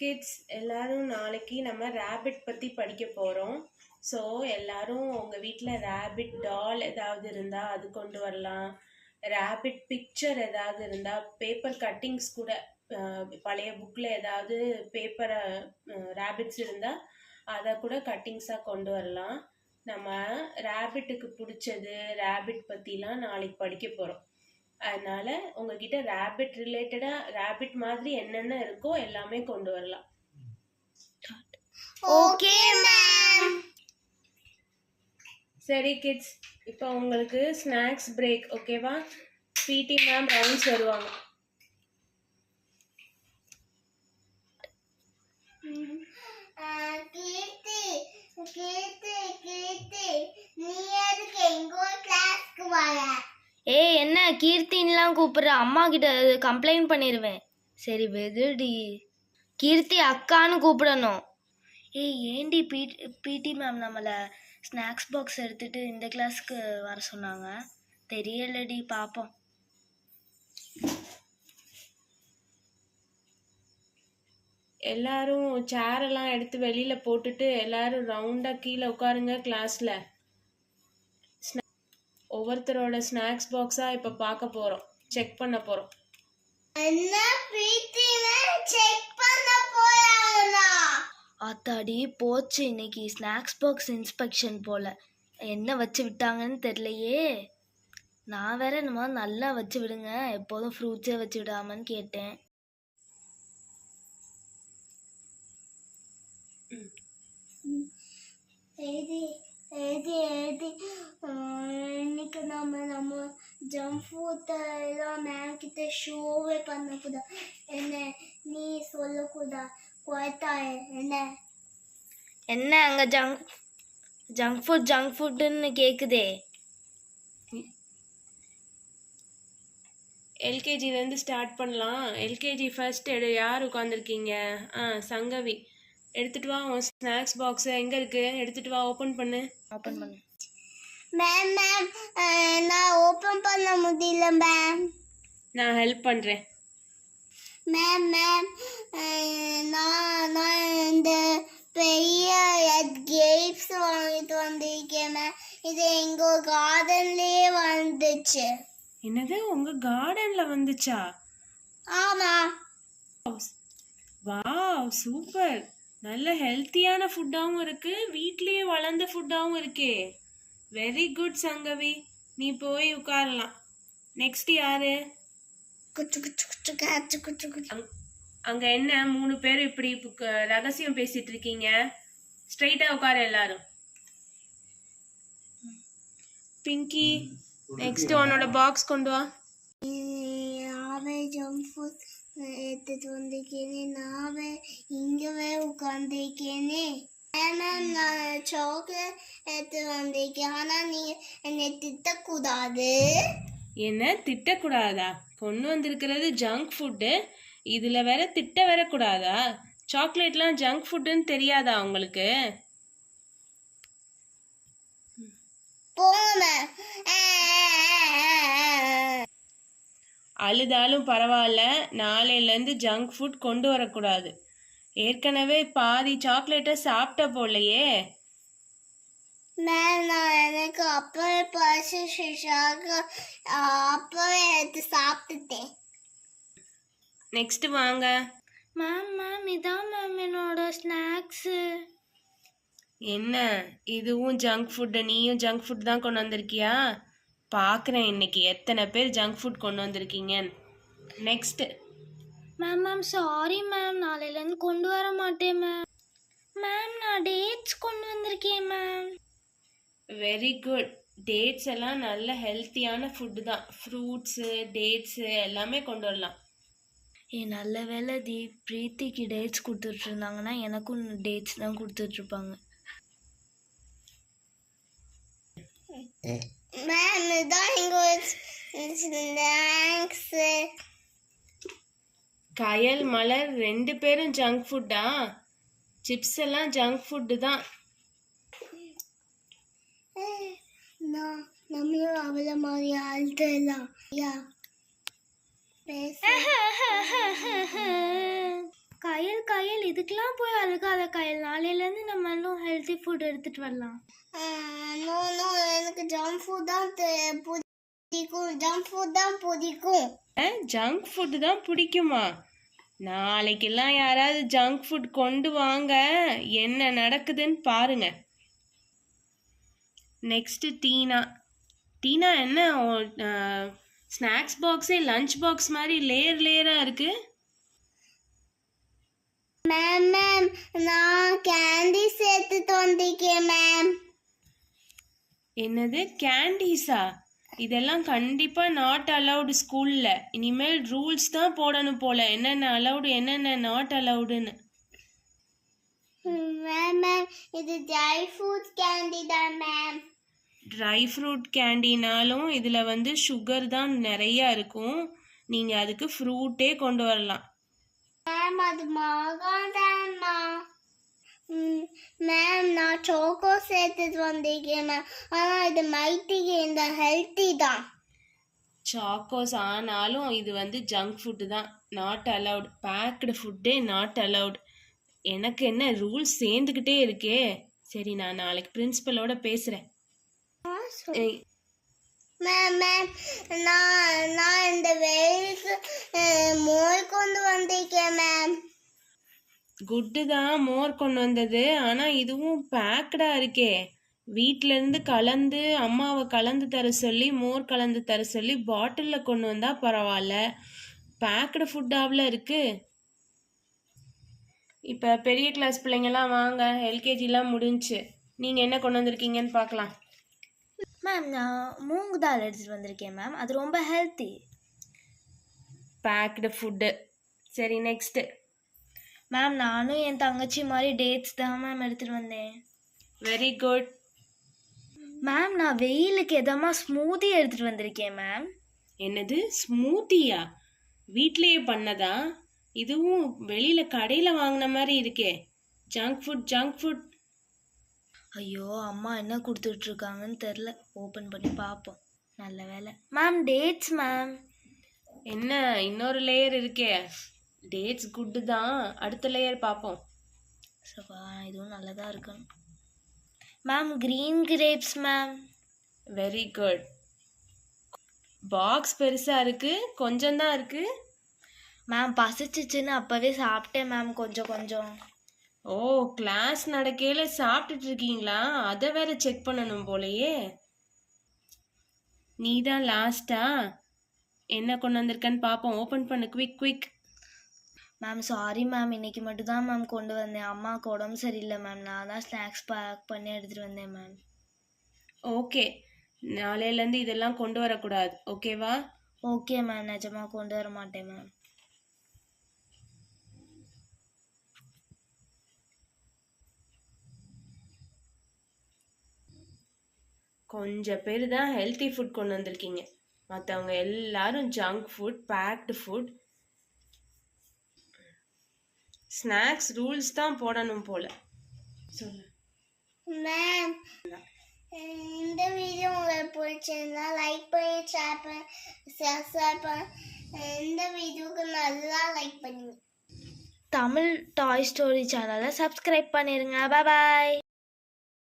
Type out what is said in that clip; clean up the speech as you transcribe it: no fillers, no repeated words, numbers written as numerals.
Kids எல்லாரும் நாளைக்கு நம்ம ரேபிட் பற்றி படிக்க போகிறோம். ஸோ எல்லாரும் உங்கள் வீட்டில் ரேபிட் டால் ஏதாவது இருந்தால் அது கொண்டு வரலாம். ரேபிட் பிக்சர் ஏதாவது இருந்தால், பேப்பர் கட்டிங்ஸ் கூட பழைய புக்கில் ஏதாவது பேப்பரை ரேபிட்ஸ் இருந்தால் அதை கூட கட்டிங்ஸாக கொண்டு வரலாம். நம்ம ரேபிட்டுக்கு பிடிச்சது ரேபிட் பற்றிலாம் நாளைக்கு படிக்க போகிறோம். அதனால உங்ககிட்ட ரேபிட் ரிலேட்டடா ரேபிட் மாதிரி என்னென்ன இருக்கோ எல்லாமே கொண்டு வரலாம். Okay ma'am. சரி கிட்ஸ், இப்போ உங்களுக்கு ஸ்நாக்ஸ் பிரேக், ஓகேவா? பிடி மேம் ரவுண்ட்ஸ் வருவாங்க. கீர்த்தி கீர்த்தி கீர்த்தி நீ எதுக்கு எங்க கிளாஸ்க்கு வர? ஏய், என்ன கீர்த்தின்லாம் கூப்பிடுற? அம்மா கிட்ட கம்ப்ளைண்ட் பண்ணிடுவேன். சரி வெகுடி. கீர்த்தி அக்கான்னு கூப்பிடணும். ஏய், ஏண்டி பிடி மேம் நம்மளை ஸ்நாக்ஸ் பாக்ஸ் எடுத்துட்டு இந்த கிளாஸ்க்கு வர சொன்னாங்க? தெரியலடி, பார்ப்போம். எல்லாரும் சேரெல்லாம் எடுத்து வெளியில போட்டுட்டு எல்லாரும் ரவுண்டா கீழே உட்காருங்க கிளாஸ்ல. ஒவ்வொருத்தரோட ஸ்நாக்ஸ் பாக்ஸா இப்ப பார்க்க போறோம், செக் பண்ண போறோம். என்ன பிரீத்தினா செக் பண்ண போறாங்களா? அத்தாடி போச்சு, இன்னைக்கு ஸ்நாக்ஸ் பாக்ஸ் இன்ஸ்பெக்ஷன் போல. என்ன வச்சு விட்டாங்கன்னு தெரியலையே. நான் வேற இந்த மாதிரி நல்லா வச்சு விடுங்க, எப்போதும் ஃப்ரூட்ஸே வச்சு விடாமன்னு கேட்டேன். இன்னைக்கு நம்ம ஜங்க் ஃபுட் எல்லாம் மேம் கிட்ட ஷோவே பண்ணக்கூடாது. என்ன நீ சொல்லக்கூடாது, குவாய்த்தா? என்ன அங்கே ஜங்க் ஃபுட்டுன்னு கேட்குதே. எல்கேஜிலேருந்து ஸ்டார்ட் பண்ணலாம். எல்கேஜி ஃபர்ஸ்ட் யார் உட்காந்துருக்கீங்க? சங்கவி, எடுத்துட்டு வா உன் ஸ்நாக்ஸ் பாக்ஸ். எங்க இருக்கு? எடுத்துட்டு வா, ஓபன் பண்ணு. மேம் நான் ஓபன் பண்ண முடியல மேம். நான் ஹெல்ப் பண்றேன். மேம் நான் இந்த பெரிய கிரேப்ஸ் வாங்கிட்டு வந்திருக்கேன் மேம். இது எங்க கார்டன்லயே வந்துச்சு. என்னது, உங்க கார்டன்ல வந்துச்சா? ஆமா. Wow, super. நல்ல ஹெல்த்தியான ஃபுட்டாகவும் இருக்கு, வீட்லயே வளர்ந்த ஃபுட்டாகவும் இருக்கே. வெரி குட் சங்கவி, நீ போய் உட்காரலாம். நெக்ஸ்ட் யாரு? அங்க என்ன 3 பேர் இப்படி ரகசியம் பேசிட்டு இருக்கீங்க? ஸ்ட்ரைட்டா உட்கார எல்லாரும். பிங்கி, நெக்ஸ்ட் உன்னோட பாக்ஸ் கொண்டு வா. ஜங்க் ஃபுட் எடுத்துட்டு வந்திருக்கேனே, நாவே இங்கவே உட்காந்துருக்கேனே. மேம் நான் சாக்லேட் எடுத்து வந்திருக்கேன், ஆனா நீங்க என்னை திட்டக்கூடாது. என்ன திட்டக்கூடாதா? கொண்டு வந்திருக்கிறது ஜங்க் ஃபுட்டு, இதுல வேற திட்ட வேற கூடாதா? சாக்லேட்லாம் ஜங்க் ஃபுட்டுன்னு தெரியாதா உங்களுக்கு? போங்க. அழுதாலும் பரவாயில்ல, நாளையிலேருந்து ஜங்க் ஃபுட் கொண்டு வரக்கூடாது. ஏற்கனவே பாதி சாக்லேட்டை சாப்பிட்ட போலையே. மேம் நான் எனக்கு அப்பவே அப்பவே எடுத்து சாப்பிட்டுட்டேன். நெக்ஸ்ட் வாங்க. மேம் இதான் மேம் என்னோட ஸ்நாக்ஸு. என்ன இதுவும் ஜங்க் ஃபுட்டு? நீயும் ஜங்க் ஃபுட் தான் கொண்டு வந்திருக்கியா? பார்க்குறேன் இன்னைக்கு எத்தனை பேர் ஜங்க் ஃபுட் கொண்டு வந்திருக்கீங்கன்னு. நெக்ஸ்ட். மேம் சாரி மேம், நாளையிலேருந்து கொண்டு வர மாட்டேன் மேம். நான் டேட்ஸ் கொண்டு வந்திருக்கேன் மேம். Very good. டேட்ஸ் எல்லாம் நல்ல ஹெல்த்தியான ஃபுட்டு தான். ஃப்ரூட்ஸு, டேட்ஸு எல்லாமே கொண்டு வரலாம். நல்ல வேலை பிரீத்திக்கு டேட்ஸ் கொடுத்துட்டு இருந்தாங்கன்னா எனக்கும் டேட்ஸ் தான் கொடுத்துட்ருப்பாங்க. மேம் இதான் எங்க ஸ்நாக்ஸ். கயல், மலர் 2 பேரும் ஜங்க் ஃபுட்டா? சிப்ஸ் எல்லாம் ஜங்க் ஃபுட்டு தான். நம்மளும் அவள மாதிரி ஆழ்த்தலாம். கயல் இதுக்கெல்லாம் போய் அழுகாத கையில். நாளையிலேருந்து நம்ம இன்னும் ஹெல்த்தி ஃபுட் எடுத்துட்டு வரலாம். நோ நோ, எனக்கு ஜங்க் ஃபுட் தான் பிடிக்கும். ஜங்க் ஃபுட் தான் பிடிக்கும். ஜங்க் ஃபுட் தான் பிடிக்குமா? நாளைக்கெல்லாம் யாராவது ஜங்க் ஃபுட் கொண்டு வாங்க, என்ன நடக்குதுன்னு பாருங்க. நெக்ஸ்ட் டீனா. டீனா என்ன ஸ்நாக்ஸ் பாக்ஸே லஞ்ச் பாக்ஸ் மாதிரி லேயர் லேயராக இருக்கு. மேம் நான் கேண்டி சேர்த்துட்டு வந்திருக்கேன் மேம். என்னது கேண்டீஸா? இதெல்லாம் கண்டிப்பா நாட் அலவுடு ஸ்கூல்ல. இனிமேல் ரூல்ஸ் தான் போடணும் போல, என்னென்ன அலவுடு என்னென்ன நாட் அலவுடுன்னு. மேம் இது ட்ரை ஃப்ரூட் கேண்டி தான் மேம். ட்ரை ஃப்ரூட் கேண்டினாலும் இதில் வந்து சுகர் தான் நிறையா இருக்கும். நீங்கள் அதுக்கு ஃப்ரூட்டே கொண்டு வரலாம். மேம் அது மாகாதாம்மா. மேம் நான் சோக்கோ சேர்த்துட்டு வந்திருக்கேன் மேம். ஆனால் இது மைட்டிக்கு இந்த ஹெல்த்தி தான். சாக்கோஸ் ஆனாலும் இது வந்து ஜங்க் ஃபுட்டு தான், நாட் அலவுட். பேக்டு ஃபுட்டே நாட் அலவுட். எனக்கு என்ன ரூல்ஸ் சேர்ந்துக்கிட்டே இருக்கே. சரி, நான் நாளைக்கு பிரின்சிபலோட பேசுகிறேன். மேம் மேம் நான் இந்த வெயிலுக்கு மோர் கொண்டு வந்திருக்கேன் மேம். குட்டு தான் மோர் கொண்டு வந்தது, ஆனால் இதுவும் பேக்டாக இருக்கே. வீட்டிலேருந்து கலந்து அம்மாவை கலந்து தர சொல்லி, மோர் கலந்து தர சொல்லி பாட்டிலில் கொண்டு வந்தால் பரவாயில்ல, பேக்டு ஃபுட்டாவில் இருக்கு. இப்போ பெரிய கிளாஸ் பிள்ளைங்கள்லாம் வாங்க, எல்கேஜிலாம் முடிஞ்சு. நீங்கள் என்ன கொண்டு வந்திருக்கீங்கன்னு பார்க்கலாம். மேம் நான் மூங்கு தால் எடுத்துகிட்டு வந்திருக்கேன் மேம். அது ரொம்ப ஹெல்த்தி. Baked food. சரி, நெக்ஸ்ட்டு. மேம் நானும் என் தங்கச்சி மாதிரி டேட்ஸ் தான் மேம் எடுத்துகிட்டு வந்தேன். Very good. மேம் நான் வெயிலுக்கு எதமா ஸ்மூதி எடுத்துகிட்டு வந்திருக்கேன் மேம். என்னது ஸ்மூத்தியா? வீட்லேயே பண்ணதா? இதுவும் வெளியில் கடையில் வாங்கின மாதிரி இருக்கே. Junk food junk food. ஐயோ அம்மா என்ன கொடுத்துட்ருக்காங்கன்னு தெரில. ஓப்பன் பண்ணி பார்ப்போம். நல்ல வேலை. Ma'am dates ma'am. என்ன இன்னொரு லேயர் இருக்கே. டேட்ஸ் குட்டு தான், அடுத்த லேயர் பார்ப்போம். சப்பா இதுவும் நல்லதாக இருக்கும். Ma'am green grapes ma'am. Very good. Box பெருசாக இருக்குது, கொஞ்சம் தான் இருக்குது. மேம் பசிச்சிச்சுன்னு அப்போவே சாப்பிட்டேன் மேம், கொஞ்சம் கொஞ்சம். ஓ, கிளாஸ் நடக்கையில் சாப்பிட்டுட்டு இருக்கீங்களா? அதை வேற செக் பண்ணணும் போலையே. நீ தான் லாஸ்டா? என்ன கொண்டு வந்திருக்கன்னு பார்ப்போம். ஓப்பன் பண்ணு, quick quick. Ma'am sorry ma'am, இன்னைக்கு மட்டும் தான் மேம் கொண்டு வந்தேன். அம்மாவுக்கு உடம்பு சரியில்லை மேம். நான் தான் ஸ்நாக்ஸ் பேக் பண்ணி எடுத்துகிட்டு வந்தேன் மேம். ஓகே, நாளையிலேருந்து இதெல்லாம் கொண்டு வரக்கூடாது, ஓகேவா? ஓகே மேம், நிஜமாக கொண்டு வர மாட்டேன் மேம். கொஞ்சம் பேர் தான் ஹெல்த்தி ஃபுட் கொண்டு வந்திருக்கீங்க, மற்றவங்க எல்லாரும் junk food, baked food. Snacks rules தான் போடணும் போல. சொல்லு மேம் இந்த வீடியோ உங்களுக்கு பிடிச்சிருந்தா லைக் பண்ணி ஷேர் பண்ணி சப்ஸ்கிரைப் பண்ணி இந்த வீடியோக்கு நல்லா லைக் பண்ணுங்க. தமிழ் டாய் ஸ்டோரி சேனலை சப்ஸ்கிரைப் பண்ணிடுங்க. பாய்.